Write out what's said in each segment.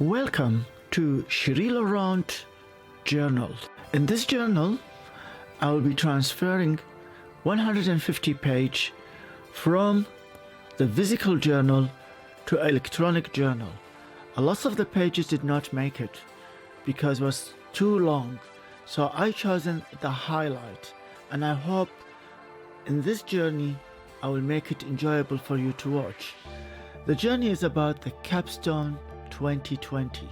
Welcome to Cherie Laurent Journal. In this journal, I will be transferring 150 pages from the physical journal to electronic journal. A lot of the pages did not make it because it was too long, so I chosen the highlight, and I hope in this journey I will make it enjoyable for you to watch. The journey is about the Capstone 2020,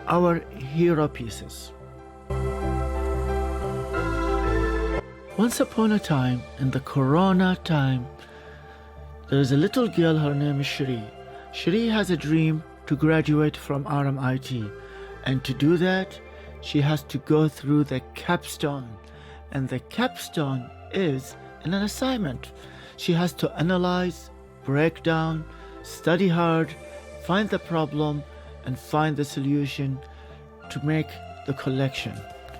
our hero pieces. Once upon a time, in the Corona time, there is a little girl, her name is Cherie. Cherie has a dream to graduate from RMIT, and to do that, she has to go through the capstone. And the capstone is an assignment. She has to analyze, break down, study hard, find the problem, and find the solution to make the collection.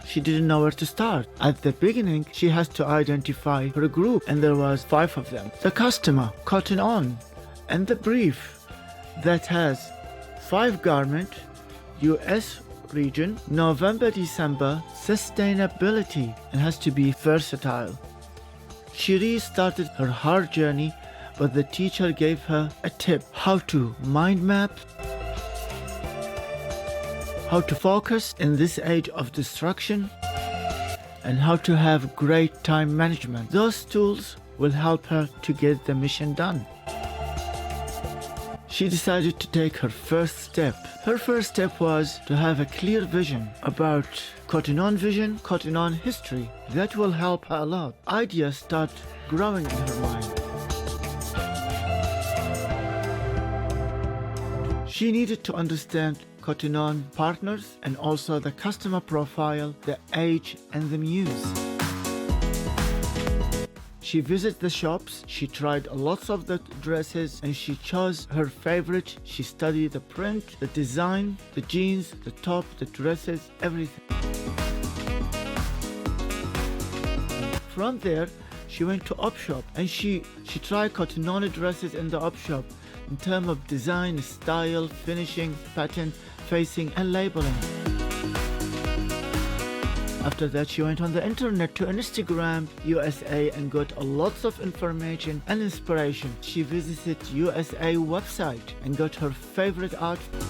She didn't know where to start. At the beginning, she has to identify her group, and there was 5 of them. The customer, Cotton On, and the brief that has 5 garment, US region, November, December, sustainability, and has to be versatile. Cherie started her hard journey, but the teacher gave her a tip: how to mind map, how to focus in this age of distraction, and how to have great time management. Those tools will help her to get the mission done. She decided to take her first step. Her first step was to have a clear vision about Cotton On vision, Cotton On history. That will help her a lot. Ideas start growing in her mind. She needed to understand Cotton On partners and also the customer profile, the age, and the muse. She visited the shops, she tried lots of the dresses, and she chose her favorite. She studied the print, the design, the jeans, the top, the dresses, everything. From there, she went to op shop, and she tried Cotton On dresses in the op shop in terms of design, style, finishing, pattern, facing, and labeling. After that, she went on the internet to Instagram USA and got lots of information and inspiration. She visited USA website and got her favorite outfit.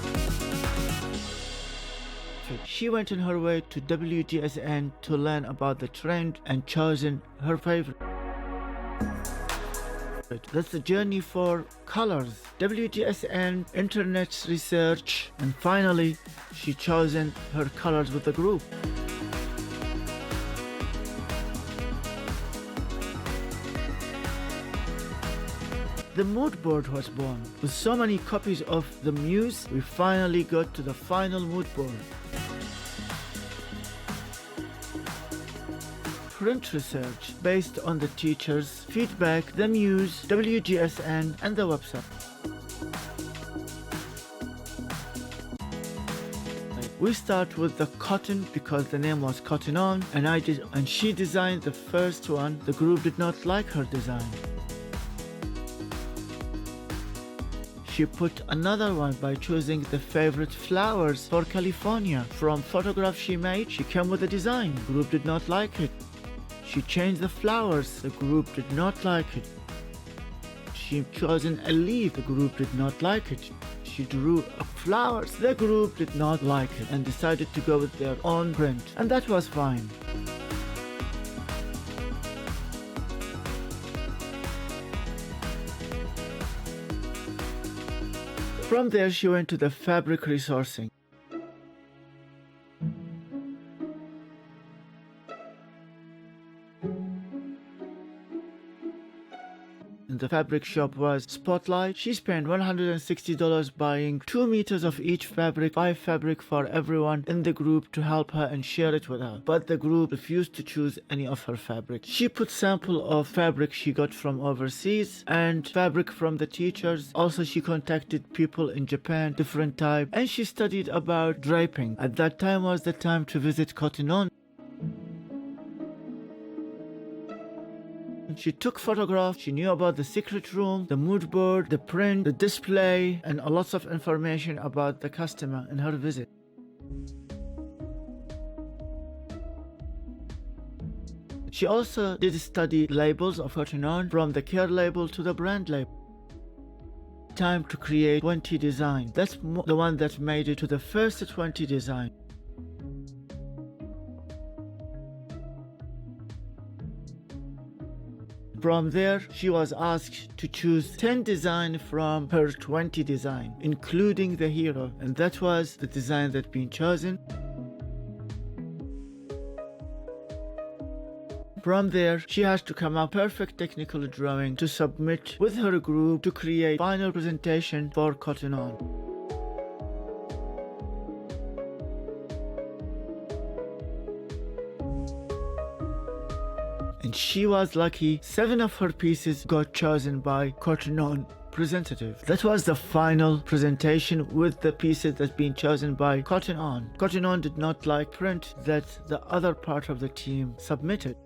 She went on her way to WGSN to learn about the trend and chosen her favorite. That's the journey for colors, WGSN, internet research, and finally, she chosen her colors with the group. The mood board was born. With so many copies of the Muse, we finally got to the final mood board. Print research based on the teachers' feedback, the Muse, WGSN, and the website. We start with the cotton because the name was Cotton On, and she designed the first one. The group did not like her design. She put another one by choosing the favorite flowers for California. From photographs she made, she came with a design. The group did not like it. She changed the flowers. The group did not like it. She chosen a leaf. The group did not like it. She drew flowers. The group did not like it and decided to go with their own print. And that was fine. From there, she went to the fabric resourcing. The fabric shop was Spotlight. She spent $160 buying 2 meters of each fabric, 5 fabric for everyone in the group to help her and share it with her. But the group refused to choose any of her fabric. She put sample of fabric she got from overseas and fabric from the teachers. Also, she contacted people in Japan, different type, and she studied about draping. At that time was the time to visit Cotton On. She took photographs, she knew about the secret room, the mood board, the print, the display, and lots of information about the customer in her visit. She also did study labels of Cotton On, from the care label to the brand label. Time to create 20 designs. That's the one that made it to the first 20 design. From there, she was asked to choose 10 designs from her 20 design, including the hero, and that was the design that been chosen. From there, she has to come up perfect technical drawing to submit with her group to create final presentation for Cotton On. And she was lucky, 7 of her pieces got chosen by Cotton On representative. That was the final presentation with the pieces that been chosen by Cotton On. Cotton On did not like print that the other part of the team submitted.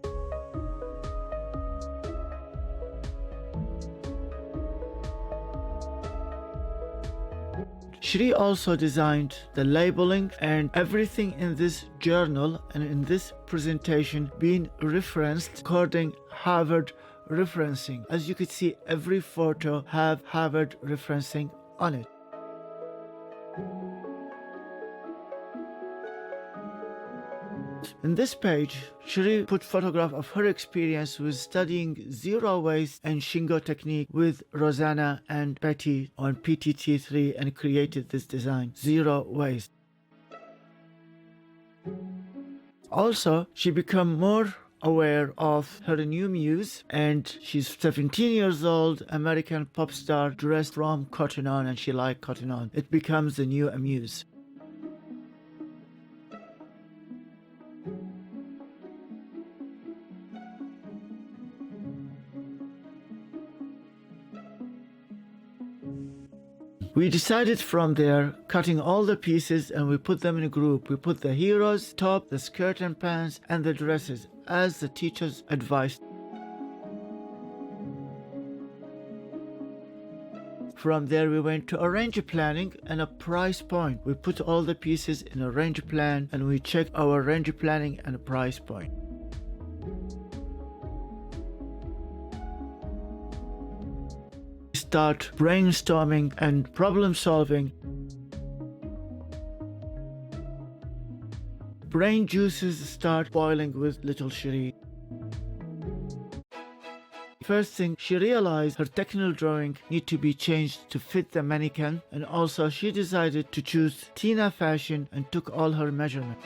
Shri also designed the labeling and everything in this journal and in this presentation being referenced according Harvard referencing. As you could see, every photo have Harvard referencing on it. In this page, Shri put photograph of her experience with studying zero waste and Shingo technique with Rosanna and Betty on PTT3 and created this design, zero waste. Also, she became more aware of her new muse, and she's 17 years old, American pop star dressed from Cotton On, and she liked Cotton On. It becomes the new muse. We decided from there, cutting all the pieces, and we put them in a group. We put the heroes, top, the skirt and pants, and the dresses, as the teachers advised. From there, we went to a range planning and a price point. We put all the pieces in a range plan, and we checked our range planning and a price point. Start brainstorming and problem solving. Brain juices start boiling with little Shri. First thing, she realized her technical drawing need to be changed to fit the mannequin, and also she decided to choose Tina Fashion and took all her measurements.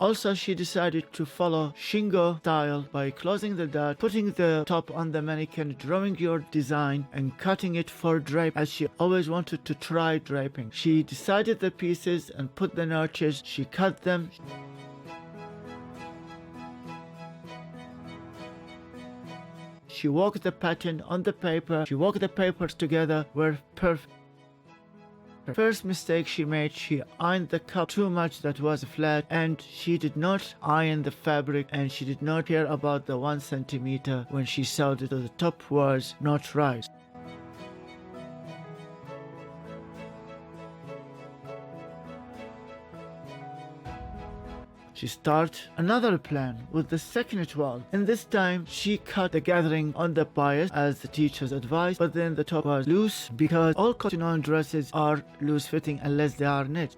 Also, she decided to follow Shingo style by closing the dot, putting the top on the mannequin, drawing your design, and cutting it for drape, as she always wanted to try draping. She decided the pieces and put the notches. She cut them. She worked the pattern on the paper. She worked the papers together, were perfect. First mistake she made, she ironed the cup too much that was flat, and she did not iron the fabric, and she did not care about the 1 centimeter when she sewed it, so the top was not right. She started another plan with the second wall, and this time she cut the gathering on the bias as the teacher's advice, but then the top was loose because all Cotton On dresses are loose fitting unless they are knit.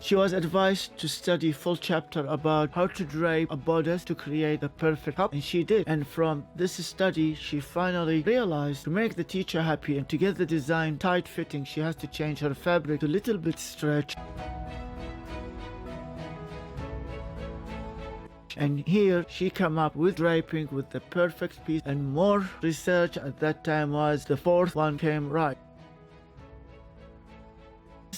She was advised to study full chapter about how to drape a bodice to create the perfect cup, and she did. And from this study, she finally realized to make the teacher happy and to get the design tight fitting, she has to change her fabric to a little bit stretch. And here she came up with draping with the perfect piece, and more research at that time was the fourth one came right.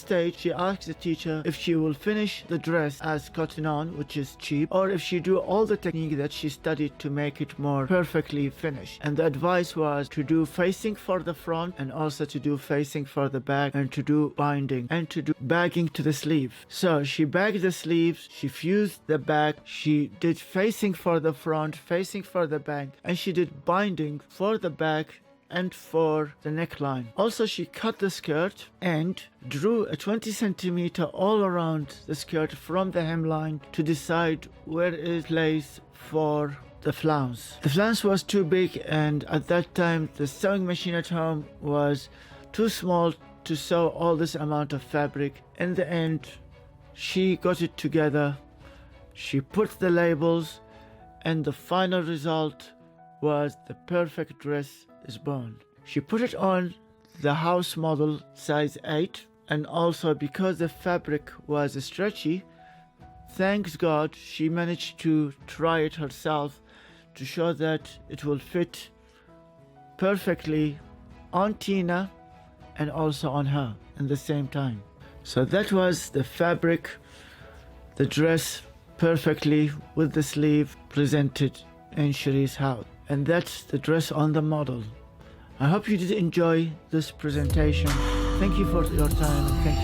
stage, she asks the teacher if she will finish the dress as cotton on, which is cheap, or if she do all the technique that she studied to make it more perfectly finished. And the advice was to do facing for the front, and also to do facing for the back, and to do binding, and to do bagging to the sleeve. So she bagged the sleeves, she fused the back, she did facing for the front, facing for the back, and she did binding for the back and for the neckline. Also, she cut the skirt and drew a 20 centimeter all around the skirt from the hemline to decide where is place for the flounce. The flounce was too big, and at that time the sewing machine at home was too small to sew all this amount of fabric. In the end, she got it together, she put the labels, and the final result was the perfect dress is born. She put it on the house model size 8, and also because the fabric was stretchy, thanks God she managed to try it herself to show that it will fit perfectly on Tina and also on her at the same time. So that was the fabric, the dress perfectly with the sleeve presented in Cherie's house. And that's the dress on the model. I hope you did enjoy this presentation. Thank you for your time, and thank you.